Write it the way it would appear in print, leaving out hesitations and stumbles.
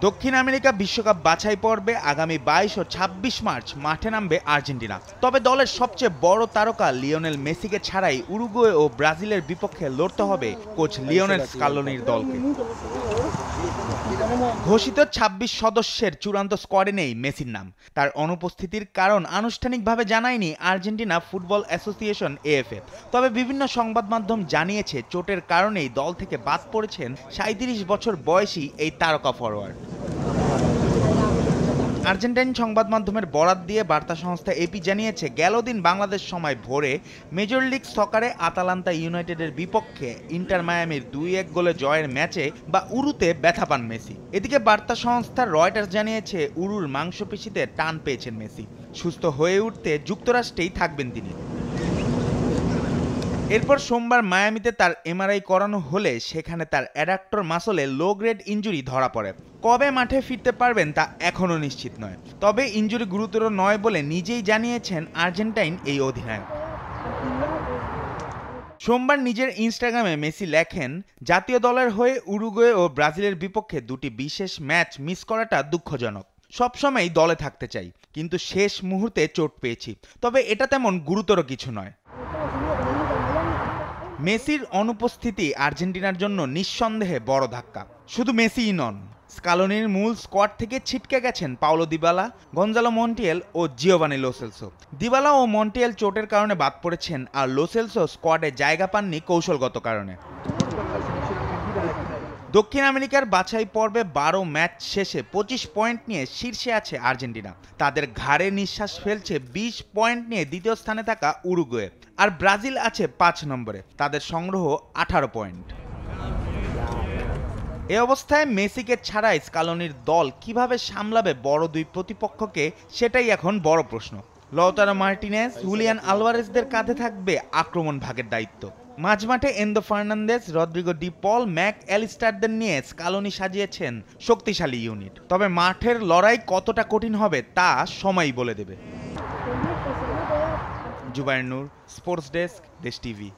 দক্ষিণ আমেরিকা বিশ্বকাপ বাছাই পর্বে আগামী ২২ ও ২৬ মার্চ মাঠে নামবে আর্জেন্টিনা। তবে দলের সবচেয়ে বড় তারকা লিওনেল মেসিকে ছাড়াই উরুগুয়ে ও ব্রাজিলের বিপক্ষে লড়তে হবে কোচ লিওনেল স্কালোনির দলকে। ঘোষিত ২৬ সদস্যের চূড়ান্ত স্কোয়াডে নেই মেসির নাম। তার অনুপস্থিতির কারণ আনুষ্ঠানিকভাবে জানায়নি আর্জেন্টিনা ফুটবল অ্যাসোসিয়েশন এএফএ। তবে বিভিন্ন সংবাদ মাধ্যম জানিয়েছে চোটের কারণেই দল থেকে বাদ পড়েছেন ৩৭ বছর বয়সী এই তারকা ফরোয়ার্ড। আর্জেন্টাইন সংবাদ মাধ্যমের বরাত দিয়ে বার্তা সংস্থা এপি জানিয়েছে, গেল দিন বাংলাদেশ সময় ভোরে মেজর লিগ সকারে আতালান্তা ইউনাইটেডের বিপক্ষে ইন্টার মায়ামির ২-১ গোলে জয়ের ম্যাচে বা উরুতে ব্যথা পান মেসি। এদিকে বার্তা সংস্থা রয়টার্স জানিয়েছে, উরুর মাংসপেশিতে টান পেয়েছেন মেসি। সুস্থ হয়ে উঠতে যুক্তরাষ্ট্রেই থাকবেন তিনি। এরপর সোমবার মায়ামিতে তার এমআরআই করানো হলে সেখানে তার অ্যাডাক্টর মাসলে লো গ্রেড ইনজুরি ধরা পড়ে। কবে মাঠে ফিরতে পারবেন তা এখনও নিশ্চিত নয়। তবে ইনজুরি গুরুতর নয় বলে নিজেই জানিয়েছেন আর্জেন্টাইন এই অধিনায়ক। সোমবার নিজের ইনস্টাগ্রামে মেসি লেখেন, জাতীয় দলের হয়ে উরুগুয়ে ও ব্রাজিলের বিপক্ষে দুটি বিশেষ ম্যাচ মিস করাটা দুঃখজনক। সবসময়ই দলে থাকতে চাই, কিন্তু শেষ মুহূর্তে চোট পেয়েছি। তবে এটা তেমন গুরুতর কিছু নয়। মেসির অনুপস্থিতি আর্জেন্টিনার জন্য নিঃসন্দেহে বড় ধাক্কা। শুধু মেসিই নন, স্কালোনির মূল স্কোয়াড থেকে ছিটকে গেছেন পাওলো দিবালা, গঞ্জালো মন্টিয়েল ও জিওভানি লো সেলসো। দিবালা ও মন্টিয়েল চোটের কারণে বাদ পড়েছেন, আর লো সেলসো স্কোয়াডে জায়গা পাননি কৌশলগত কারণে। দক্ষিণ আমেরিকার বাছাই পর্বে ১২ ম্যাচ শেষে ২৫ পয়েন্ট নিয়ে শীর্ষে আছে আর্জেন্টিনা। তাদের ঘাড়ে নিঃশ্বাস ফেলছে ২০ পয়েন্ট নিয়ে দ্বিতীয় স্থানে থাকা উরুগুয়ে। আর ব্রাজিল আছে ৫ নম্বরে, তাদের সংগ্রহ ১৮ পয়েন্ট। এ অবস্থায় মেসিকে ছাড়াই স্কালোনির দল কিভাবে সামলাবে বড় দুই প্রতিপক্ষকে, সেটাই এখন বড় প্রশ্ন। লওতারো মার্টিনেজ, হুলিয়ান আলভারেজদের কাঁধে থাকবে আক্রমণ ভাগের দায়িত্ব। মাঝমাঠে এনদো ফার্নান্দেজ, রদ্রিগো ডি পল, ম্যাক অ্যালিস্টারদের নিয়ে স্কালোনি সাজিয়েছেন শক্তিশালী ইউনিট। তবে মাঠের লড়াই কতটা কঠিন হবে তা সময়ই বলে দেবে। জুবায়ের নূর, স্পোর্টস ডেস্ক, দেশ টিভি।